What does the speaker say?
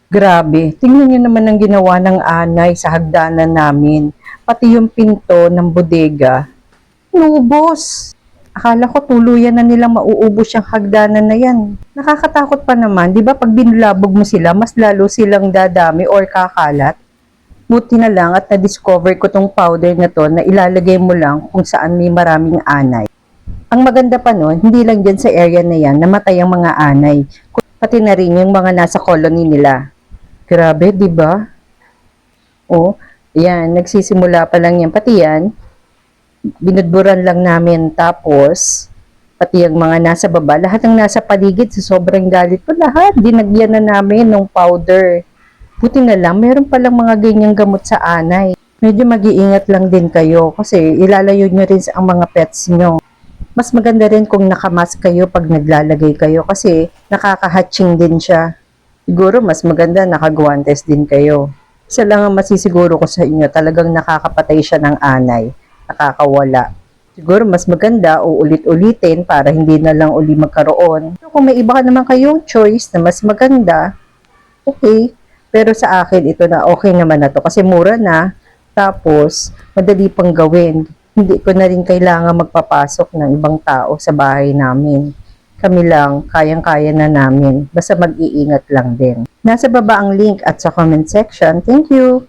Grabe, tingnan niyo naman ang ginawa ng anay sa hagdanan namin. Pati yung pinto ng bodega. Inubos! Akala ko tuluyan na nilang mauubos yung hagdanan na yan. Nakakatakot pa naman, di ba pag binulabog mo sila, mas lalo silang dadami or kakalat? Buti na lang at na-discover ko tong powder na to na ilalagay mo lang kung saan may maraming anay. Ang maganda pa nun, hindi lang dyan sa area na yan, namatay ang mga anay. Pati na rin yung mga nasa colony nila. Grabe, di ba? Oh, yan, nagsisimula pa lang yan. Pati yan, binudburan lang namin. Tapos, pati yung mga nasa baba, lahat ng nasa paligid, sa sobrang galit ko, lahat, dinagyan na namin ng powder. Buti na lang, meron palang mga ganyang gamot sa anay. Medyo mag-iingat lang din kayo kasi ilalayo nyo rin ang mga pets nyo. Mas maganda rin kung nakamask kayo pag naglalagay kayo kasi nakakahatching din siya. Siguro mas maganda nakagwantes din kayo. Isa lang ang masisiguro ko sa inyo, talagang nakakapatay siya ng anay, nakakawala. Siguro mas maganda o ulit-ulitin para hindi na lang uli magkaroon. Kung may iba ka naman kayong choice na mas maganda, okay. Pero sa akin ito na okay naman na to kasi mura na, tapos madali pang gawin. Hindi ko na rin kailangan magpapasok ng ibang tao sa bahay namin. Kami lang, kayang-kaya na namin. Basta mag-iingat lang din. Nasa baba ang link at sa comment section. Thank you!